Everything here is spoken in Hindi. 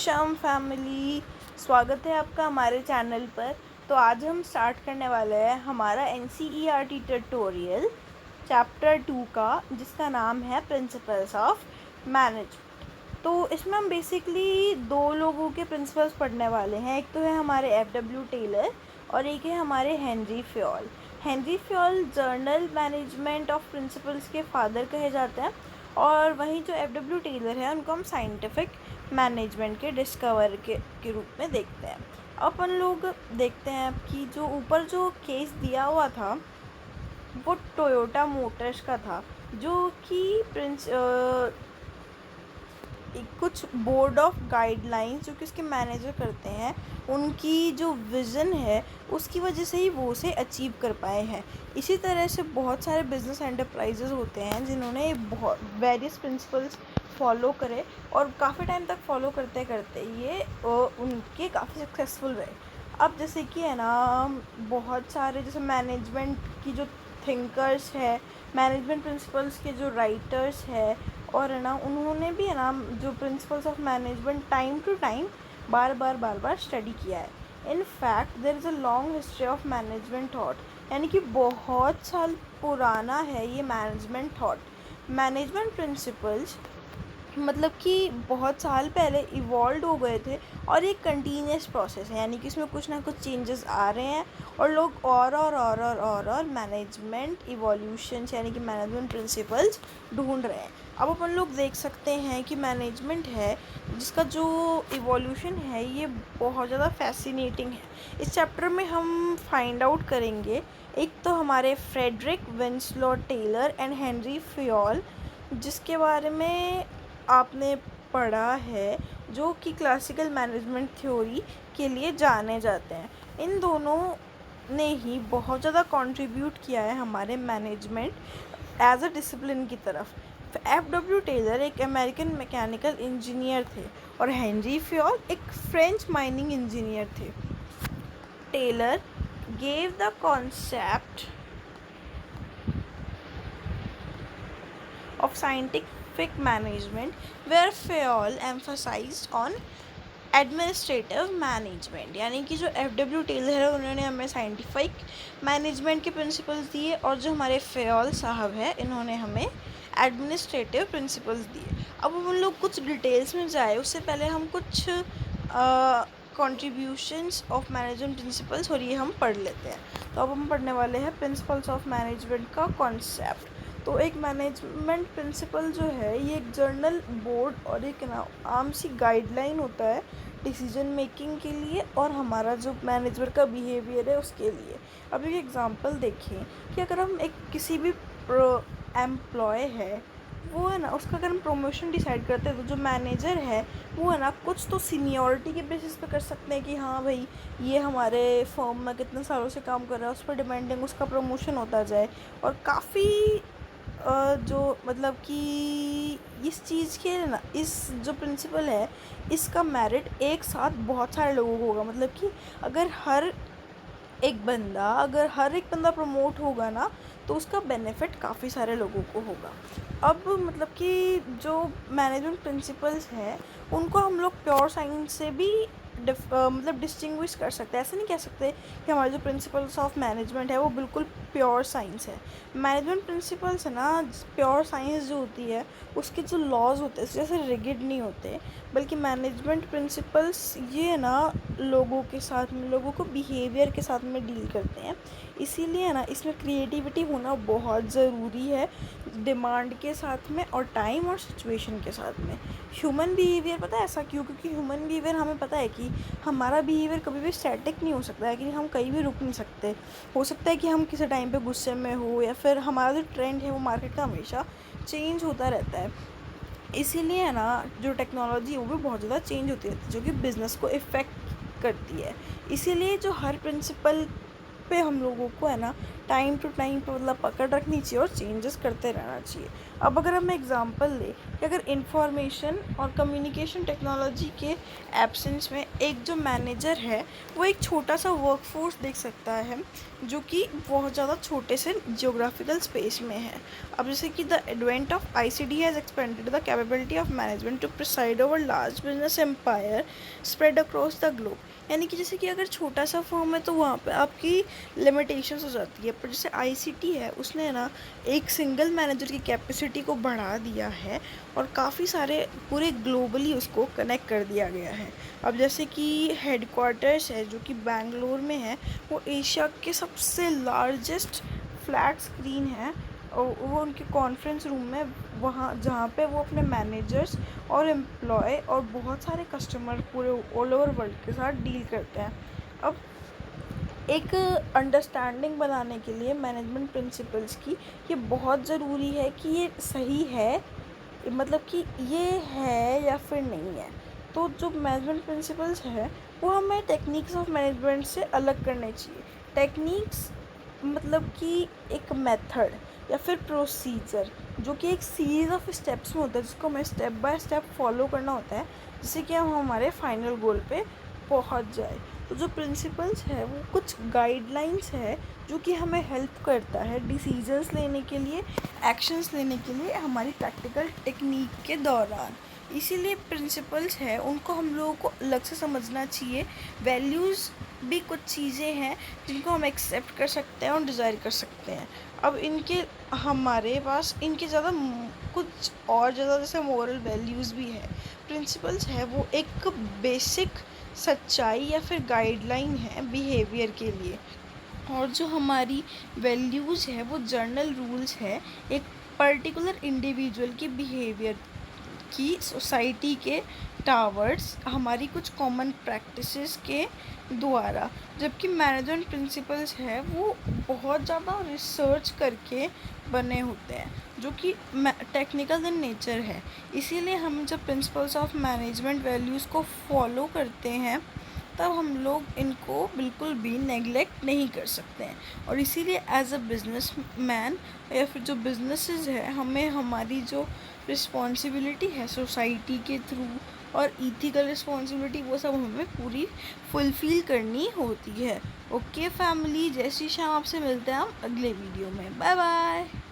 शम फैमिली, स्वागत है आपका हमारे चैनल पर। तो आज हम स्टार्ट करने वाले हैं हमारा NCERT ट्यूटोरियल चैप्टर 2 का, जिसका नाम है प्रिंसिपल्स ऑफ मैनेजमेंट। तो इसमें हम बेसिकली दो लोगों के प्रिंसिपल्स पढ़ने वाले हैं। एक तो है हमारे FW टेलर और एक है हमारे Henry Fayol. Henry Fayol journal management of principles के फादर कहे जाते हैं, और वहीं जो FW टेलर है उनको हम साइंटिफिक मैनेजमेंट के डिस्कवर के रूप में देखते हैं। अपन लोग देखते हैं कि जो ऊपर जो केस दिया हुआ था वो टोयोटा मोटर्स का था, जो कि कुछ बोर्ड ऑफ गाइडलाइंस जो कि उसके मैनेजर करते हैं, उनकी जो विज़न है उसकी वजह से ही वो उसे अचीव कर पाए हैं। इसी तरह से बहुत सारे बिजनेस एंटरप्राइजेज़ होते हैं जिन्होंने बहुत वेरियस प्रिंसिपल्स फॉलो करे, और काफ़ी टाइम तक फॉलो करते करते ये उनके काफ़ी सक्सेसफुल रहे। अब जैसे कि है ना, बहुत सारे जैसे मैनेजमेंट की जो थिंकर्स है, मैनेजमेंट प्रिंसिपल्स के जो राइटर्स है, और है ना उन्होंने भी है ना जो principles of management time to time बार बार स्टडी किया है। In fact there is a long history of management thought, यानी कि बहुत साल पुराना है ये मैनेजमेंट थॉट। मैनेजमेंट प्रिंसिपल्स मतलब कि बहुत साल पहले इवॉल्व हो गए थे, और एक कंटिन्यूस प्रोसेस है, यानी कि इसमें कुछ ना कुछ चेंजेस आ रहे हैं, और लोग और मैनेजमेंट इवोल्यूशंस यानी कि मैनेजमेंट प्रिंसिपल्स ढूंढ रहे हैं। अब अपन लोग देख सकते हैं कि मैनेजमेंट है जिसका जो इवोल्यूशन है ये बहुत ज़्यादा फैसिनेटिंग है। इस चैप्टर में हम फाइंड आउट करेंगे एक तो हमारे Frederick Winslow Taylor and Henri Fayol, जिसके बारे में आपने पढ़ा है, जो कि क्लासिकल मैनेजमेंट थ्योरी के लिए जाने जाते हैं। इन दोनों ने ही बहुत ज़्यादा कंट्रीब्यूट किया है हमारे मैनेजमेंट एज अ डिसिप्लिन की तरफ। FW टेलर एक अमेरिकन मैकेनिकल इंजीनियर थे, और हेनरी फ्योल एक फ्रेंच माइनिंग इंजीनियर थे। Taylor gave the concept of scientific management, where Fayol emphasized on administrative management, यानी कि जो FW टेलर है उन्होंने हमें साइंटिफिक मैनेजमेंट के प्रिंसिपल्स दिए, और जो हमारे फेयल साहब है इन्होंने हमें एडमिनिस्ट्रेटिव प्रिंसिपल्स दिए। अब हम लोग कुछ डिटेल्स में जाए उससे पहले हम कुछ कॉन्ट्रीब्यूशंस ऑफ मैनेजमेंट प्रिंसिपल्स और ये हम पढ़ लेते हैं। तो अब हम पढ़ने वाले हैं प्रिंसिपल्स ऑफ मैनेजमेंट का कॉन्सेप्ट। तो एक मैनेजमेंट प्रिंसिपल जो है ये एक जर्नल बोर्ड और एक ना आम सी गाइडलाइन होता है डिसीजन मेकिंग के लिए, और हमारा जो मैनेजर का बिहेवियर है उसके लिए। अब एक एग्जांपल देखें कि अगर हम एक किसी भी एम्प्लॉय है, वो है ना उसका अगर हम प्रमोशन डिसाइड करते हैं, तो जो मैनेजर है वो है ना कुछ तो सीनियरिटी के बेसिस पे कर सकते हैं कि हाँ भाई ये हमारे फर्म में कितने सालों से काम कर रहा है, उस पर डिपेंडिंग उसका प्रमोशन होता जाए। और काफ़ी जो मतलब कि इस चीज़ के ना, इस जो प्रिंसिपल है इसका मेरिट एक साथ बहुत सारे लोगों को होगा। मतलब कि अगर हर एक बंदा प्रमोट होगा ना, तो उसका बेनिफिट काफ़ी सारे लोगों को होगा। अब मतलब कि जो मैनेजमेंट प्रिंसिपल्स हैं उनको हम लोग प्योर साइंस से भी मतलब डिस्टिंग्विश कर सकते हैं। ऐसे नहीं कह सकते कि हमारे जो प्रिंसिपल्स ऑफ मैनेजमेंट है वो बिल्कुल प्योर साइंस है। मैनेजमेंट प्रिंसिपल्स है ना, प्योर साइंस जो होती है उसके जो लॉज होते हैं जैसे रिगिड नहीं होते, बल्कि मैनेजमेंट प्रिंसिपल्स ये है ना लोगों के साथ में, लोगों को बिहेवियर के साथ में डील करते हैं। इसीलिए है ना इसमें क्रिएटिविटी होना बहुत ज़रूरी है, डिमांड के साथ में और टाइम और सिचुएशन के साथ में। ह्यूमन बिहेवियर पता है ऐसा क्यों? क्योंकि ह्यूमन बिहेवियर हमें पता है कि हमारा बिहेवियर कभी भी स्टैटिक नहीं हो सकता है, कि हम कहीं भी रुक नहीं सकते। हो सकता है कि हम किसी टाइम पे गुस्से में हो, या फिर हमारा जो ट्रेंड है वो मार्केट का हमेशा चेंज होता रहता है। इसीलिए है ना जो टेक्नोलॉजी है वो भी बहुत ज़्यादा चेंज होती रहती है, जो कि बिज़नेस को इफ़ेक्ट करती है। इसीलिए जो हर प्रिंसिपल पे हम लोगों को है ना टाइम टू टाइम पे मतलब पकड़ रखनी चाहिए और चेंजेस करते रहना चाहिए। अब अगर हम एग्जांपल लें कि अगर इंफॉर्मेशन और कम्युनिकेशन टेक्नोलॉजी के एब्सेंस में एक जो मैनेजर है वो एक छोटा सा वर्कफोर्स देख सकता है जो कि बहुत ज़्यादा छोटे से जियोग्राफिकल स्पेस में है। अब जैसे कि the advent of ICT has expanded the capability of management to preside over large business empire spread across the globe. यानी कि जैसे कि अगर छोटा सा फॉर्म है तो वहाँ पे आपकी लिमिटेशंस हो जाती है, पर जैसे आईसीटी है उसने ना एक सिंगल मैनेजर की कैपेसिटी को बढ़ा दिया है और काफ़ी सारे पूरे ग्लोबली उसको कनेक्ट कर दिया गया है। अब जैसे कि हेडक्वार्टर्स है जो कि बैंगलोर में है, वो एशिया के सबसे लार्जेस्ट फ्लैट स्क्रीन है और वो उनके कॉन्फ्रेंस रूम में, वहाँ जहाँ पे वो अपने मैनेजर्स और एम्प्लॉय और बहुत सारे कस्टमर पूरे ऑल ओवर वर्ल्ड के साथ डील करते हैं। अब एक अंडरस्टैंडिंग बनाने के लिए मैनेजमेंट प्रिंसिपल्स की ये बहुत ज़रूरी है कि ये सही है, मतलब कि ये है या फिर नहीं है। तो जो मैनेजमेंट प्रिंसिपल्स है वो हमें टेक्निक्स ऑफ मैनेजमेंट से अलग करने चाहिए। टेक्निक्स मतलब कि एक मेथड या फिर प्रोसीजर जो कि एक सीरीज़ ऑफ स्टेप्स में होता है जिसको हमें स्टेप बाय स्टेप फॉलो करना होता है जिससे कि हम हमारे फाइनल गोल पे पहुंच जाए। तो जो प्रिंसिपल्स है वो कुछ गाइडलाइंस है जो कि हमें हेल्प करता है डिसीजंस लेने के लिए, एक्शंस लेने के लिए हमारी प्रैक्टिकल टेक्निक के दौरान। इसीलिए प्रिंसिपल्स है उनको हम लोगों को अलग से समझना चाहिए। वैल्यूज़ भी कुछ चीज़ें हैं जिनको हम एक्सेप्ट कर सकते हैं और डिज़ायर कर सकते हैं। अब इनके हमारे पास इनके ज़्यादा कुछ और ज़्यादा जैसे मोरल वैल्यूज़ भी है। प्रिंसिपल्स है वो एक बेसिक सच्चाई या फिर गाइडलाइन है बिहेवियर के लिए, और जो हमारी वैल्यूज़ है वो जर्नल रूल्स है एक पर्टिकुलर इंडिविजुअल की बिहेवियर की सोसाइटी के टावर्ड्स हमारी कुछ कॉमन प्रैक्टिसेस के द्वारा। जबकि मैनेजमेंट प्रिंसिपल्स है वो बहुत ज़्यादा रिसर्च करके बने होते हैं जो कि टेक्निकल इन नेचर है। इसीलिए हम जब प्रिंसिपल्स ऑफ मैनेजमेंट वैल्यूज़ को फॉलो करते हैं तब हम लोग इनको बिल्कुल भी नेगलेक्ट नहीं कर सकते हैं। और इसीलिए एज अ बिजनेस मैन या फिर जो बिजनेसेस है हमें हमारी जो रिस्पॉन्सिबिलिटी है सोसाइटी के थ्रू और इथिकल रिस्पॉन्सिबिलिटी वो सब हमें पूरी फुलफ़िल करनी होती है। ओके फैमिली, जय श्री श्याम, आपसे मिलते हैं हम अगले वीडियो में। Bye bye.